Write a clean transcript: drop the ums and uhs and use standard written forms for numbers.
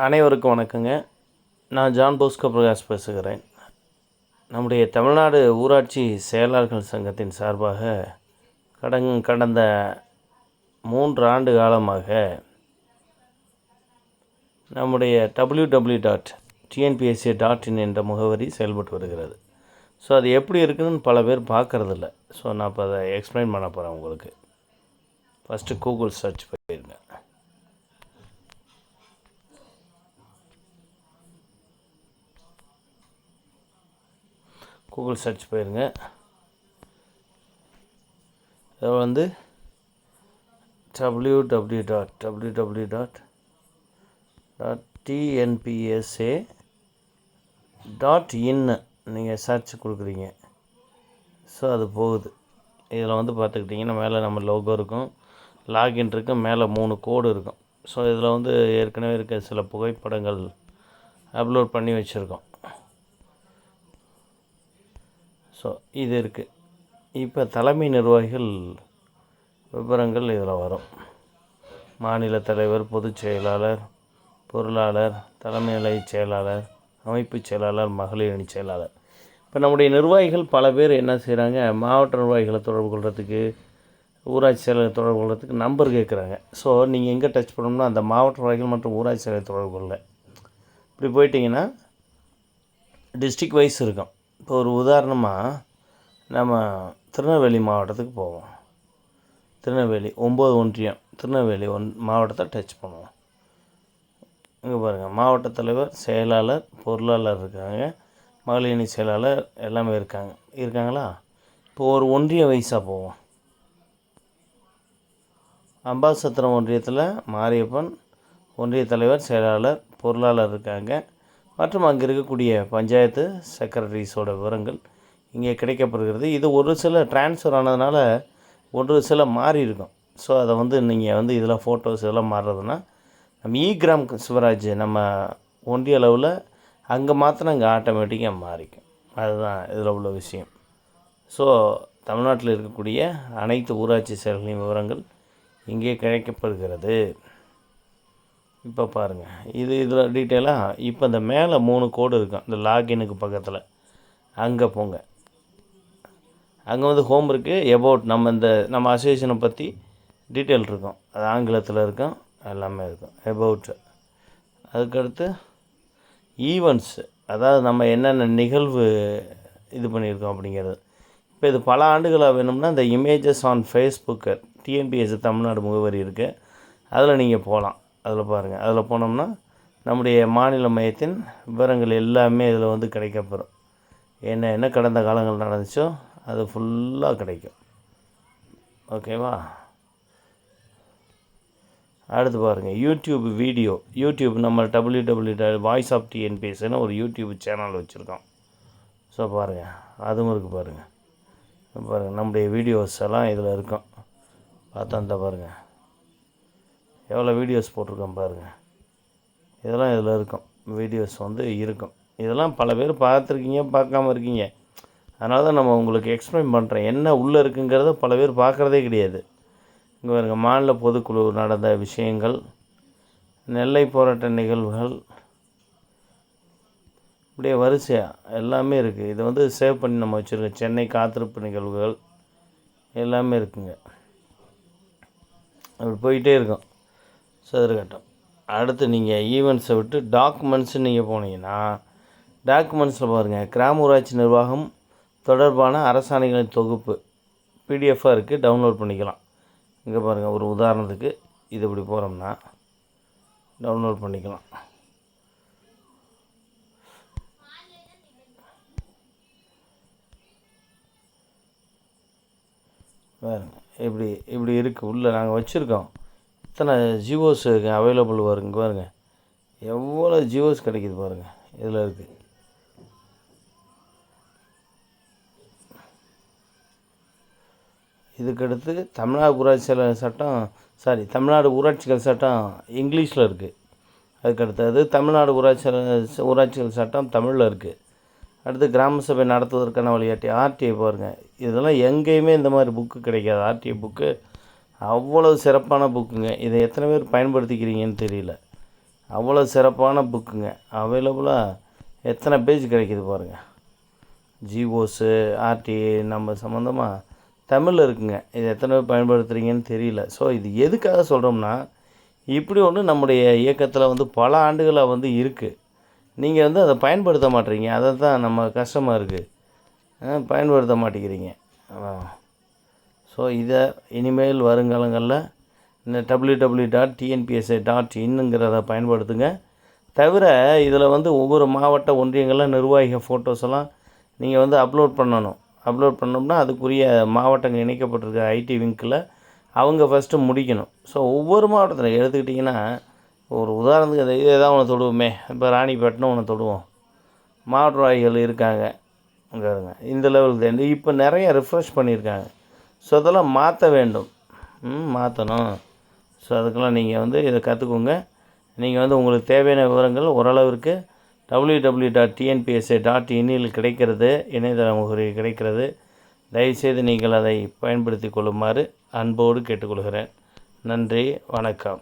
அனைவருக்கும் வணக்கங்க. நான் ஜான் போஸ்கோ பிரகாஷ் பேசுகிறேன். நம்முடைய தமிழ்நாடு ஊராட்சி செயலாளர்கள் சங்கத்தின் சார்பாக கடந்த 3 ஆண்டு காலமாக நம்முடைய www.tnpsc.in என்ற முகவரி செயல்பட்டு வருகிறது. ஸோ அது எப்படி இருக்குதுன்னு பல பேர் பார்க்குறதில்ல. ஸோ நான் இப்போ அதை எக்ஸ்பிளைன் பண்ண போகிறேன் உங்களுக்கு. ஃபஸ்ட்டு கூகுள் சர்ச் பண்ணிடுங்க. கூகுள் சர்ச் போயிருங்க. இதில் வந்து www.tnpsa.in நீங்கள் சர்ச் கொடுக்குறீங்க. ஸோ அது போகுது. இதில் வந்து பார்த்துக்கிட்டிங்கன்னா மேலே நம்ம லோகோ இருக்கும், லாகின் இருக்கும், மேலே 3 கோடு இருக்கும். ஸோ இதில் வந்து ஏற்கனவே இருக்க சில புகைப்படங்கள் அப்லோட் பண்ணி வச்சுருக்கோம். ஸோ இது இருக்குது. இப்போ தலைமை நிர்வாகிகள் விவரங்கள் இதில் வரும். மாநில தலைவர், பொதுச் செயலாளர், பொருளாளர், தலைமை நிலை செயலாளர், அமைப்புச் செயலாளர், மகளிர் அணி செயலாளர். இப்போ நம்முடைய நிர்வாகிகள் பல பேர் என்ன செய்கிறாங்க, மாவட்ட நிர்வாகிகளை தொடர்பு கொள்கிறதுக்கு, ஊராட்சி செயலர் தொடர்பு கொள்கிறதுக்கு நம்பர் கேட்குறாங்க. ஸோ நீங்கள் எங்கே டச் பண்ணணும்னா அந்த மாவட்ட நிர்வாகிகள் மற்றும் ஊராட்சி செயலர் தொடர்பு கொள்ள இப்படி போயிட்டிங்கன்னா டிஸ்ட்ரிக்ட் வைஸ் இருக்கும். இப்போ ஒரு உதாரணமாக நம்ம திருநெல்வேலி மாவட்டத்துக்கு போவோம். திருநெல்வேலி 9 ஒன்றியம் திருநெல்வேலி மாவட்டத்தை டச் பண்ணுவோம். இங்கே பாருங்கள், மாவட்ட தலைவர், செயலாளர், பொருளாளர் இருக்காங்க, மகளிர் அணி செயலாளர் எல்லாமே இருக்காங்களா? இப்போ ஒரு ஒன்றிய வயசாக போவோம். அம்பாசத்திரம் ஒன்றியத்தில் மாரியப்பன் ஒன்றிய தலைவர், செயலாளர், பொருளாளர் இருக்காங்க. மற்றும் அங்கே இருக்கக்கூடிய பஞ்சாயத்து செக்ரட்டரிஸோட விவரங்கள் இங்கே கிடைக்கப்படுகிறது. இது ஒரு சில ட்ரான்ஸ்ஃபர் ஆனதுனால ஒரு சில மாறி இருக்கும். ஸோ அதை வந்து நீங்கள் வந்து இதில் ஃபோட்டோஸ் இதெல்லாம் மாறுறதுன்னா நம்ம கிராம் சிவராஜ் நம்ம ஒன்றிய அளவில் அங்கே மாத்திரம் இங்கே ஆட்டோமேட்டிக்காக மாறிக்கும். அதுதான் இதில் உள்ள விஷயம். ஸோ தமிழ்நாட்டில் இருக்கக்கூடிய அனைத்து ஊராட்சி செயல்களின் விவரங்கள் இங்கே கிடைக்கப்படுகிறது. இப்போ பாருங்கள், இதில் டீட்டெயிலாக இப்போ இந்த மேலே 3 கோடு இருக்கும். இந்த லாகினுக்கு பக்கத்தில் அங்கே போங்க. அங்கே வந்து ஹோம் இருக்குது, எபவுட் நம்ம அசோசியேஷனை பற்றி டீட்டெயில் இருக்கும். அது ஆங்கிலத்தில் இருக்கும், எல்லாமே இருக்கும். எபவுட், அதுக்கடுத்து ஈவெண்ட்ஸு, அதாவது நம்ம என்னென்ன நிகழ்வு இது பண்ணியிருக்கோம் அப்படிங்கிறது. இப்போ இது பல ஆண்டுகளாக வேணும்னா இந்த images on Facebook TNPSC Tamil Nadu முகவரி இருக்குது, அதில் நீங்கள் போகலாம். அதில் பாருங்கள், அதில் போனோம்னா நம்முடைய மாநில மையத்தின் விவரங்கள் எல்லாமே இதில் வந்து கிடைக்கப்பெறும். என்ன கடந்த காலங்கள் நடந்துச்சோ அது ஃபுல்லாக கிடைக்கும். ஓகேவா? அடுத்து பாருங்கள், யூடியூப் வீடியோ. யூடியூப் நம்ம www.voice of TNPSCன்னு ஒரு யூடியூப் சேனல் வச்சுருக்கோம். ஸோ பாருங்கள், அதுவும் இருக்குது பாருங்கள். நம்முடைய வீடியோஸ் எல்லாம் இதில் இருக்கும். பார்த்தா இந்த பாருங்கள் எவ்வளோ வீடியோஸ் போட்டிருக்கோம் பாருங்கள். இதெல்லாம் இதில் இருக்கும், வீடியோஸ் வந்து இருக்கும். இதெல்லாம் பல பேர் பார்த்துருக்கீங்க, பார்க்காம இருக்கீங்க. அதனால தான் நம்ம உங்களுக்கு எக்ஸ்பிளைன் பண்ணுறேன். என்ன உள்ளே இருக்குங்கிறத பல பேர் பார்க்குறதே கிடையாது. இங்கே பாருங்கள், மாநில பொதுக்குழு நடந்த விஷயங்கள், நெல்லை போராட்ட நிகழ்வுகள், இப்படியே வரிசையாக எல்லாமே இருக்குது. இதை வந்து சேவ் பண்ணி நம்ம வச்சுருக்கோம். சென்னை காத்திருப்பு நிகழ்வுகள் எல்லாமே இருக்குங்க. அப்படி போயிட்டே இருக்கும். ஸோ இருக்கட்டும். அடுத்து நீங்கள் ஈவெண்ட்ஸை விட்டு டாக்குமெண்ட்ஸு நீங்கள் போனீங்கன்னா டாக்குமெண்ட்ஸில் பாருங்கள், கிராம ஊராட்சி நிர்வாகம் தொடர்பான அரசாணைகளின் தொகுப்பு பிடிஎஃபாக இருக்குது, டவுன்லோட் பண்ணிக்கலாம். இங்கே பாருங்கள், ஒரு உதாரணத்துக்கு இது இப்படி போகிறோம்னா டவுன்லோட் பண்ணிக்கலாம். பாருங்கள், இப்படி இருக்குது. உள்ளே நாங்கள் வச்சுருக்கோம். இத்தனை ஜியோஸ் அவைலபிள் வருங்க பாருங்கள். எவ்வளோ ஜியோஸ் கிடைக்கிது பாருங்கள், இதில் இருக்குது. இதுக்கடுத்து தமிழ்நாடு ஊராட்சிகள் சட்டம் இங்கிலீஷில் இருக்குது. அதுக்கடுத்தது தமிழ்நாடு ஊராட்சிகள் சட்டம் தமிழில் இருக்குது. அடுத்து கிராம சபை நடத்துவதற்கான வழிகாட்டி ஆர்டிஐ பாருங்கள். இதெல்லாம் எங்கேயுமே இந்த மாதிரி புக்கு கிடைக்காது. ஆர்டிஐ புக்கு அவ்வளோ சிறப்பான புக்குங்க. இதை எத்தனை பேர் பயன்படுத்திக்கிறீங்கன்னு தெரியல. அவ்வளோ சிறப்பான புக்குங்க. அவைலபிளாக எத்தனை பேஜ் கிடைக்கிது பாருங்கள். ஜிஓஸு, ஆர்டிஏ நம்ம சம்மந்தமாக தமிழில் இருக்குங்க. இது எத்தனை பேர் பயன்படுத்துகிறீங்கன்னு தெரியல. ஸோ இது எதுக்காக சொல்கிறோம்னா, இப்படி ஒன்று நம்முடைய இயக்கத்தில் வந்து பல ஆண்டுகளாக வந்து இருக்குது. நீங்கள் வந்து அதை பயன்படுத்த மாட்டேறீங்க. அதை தான் நம்ம கஷ்டமாக இருக்குது. பயன்படுத்த மாட்டேங்கிறீங்க. ஸோ இதை இனிமேல் வருங்காலங்களில் இந்த www.tnpsa.in பயன்படுத்துங்க. தவிர இதில் வந்து ஒவ்வொரு மாவட்ட ஒன்றியங்களில் நிர்வாகிக ஃபோட்டோஸ் எல்லாம் நீங்கள் வந்து அப்லோட் பண்ணணும். அப்லோட் பண்ணோம்னா அதுக்குரிய மாவட்டங்கள் இணைக்கப்பட்டிருக்க ஐடி விங்கில் அவங்க ஃபஸ்ட்டு முடிக்கணும். ஸோ ஒவ்வொரு மாவட்டத்தில் எடுத்துக்கிட்டிங்கன்னா, ஒரு உதாரணத்துக்கு இதே தான் ஒன்று தொடுவோமே. இப்போ ராணிப்பேட்டைன்னு ஒன்று தொடுவோம். மாவட்ட நிர்வாகிகள் இருக்காங்க. இங்கே இருங்க, இந்த லெவலுக்கு இப்போ நிறைய ரிஃப்ரெஷ் பண்ணியிருக்காங்க. ஸோ அதெல்லாம் மாற்ற வேண்டும். மாற்றணும். ஸோ அதுக்கெல்லாம் நீங்கள் வந்து இதை கற்றுக்கோங்க. நீங்கள் வந்து உங்களுக்கு தேவையான விவரங்கள் ஓரளவிற்கு www.tnpsa.in கிடைக்கிறது. இணையதள முகவரி கிடைக்கிறது. தயவுசெய்து நீங்கள் அதை பயன்படுத்தி கொள்ளுமாறு அன்போடு கேட்டுக்கொள்கிறேன். நன்றி, வணக்கம்.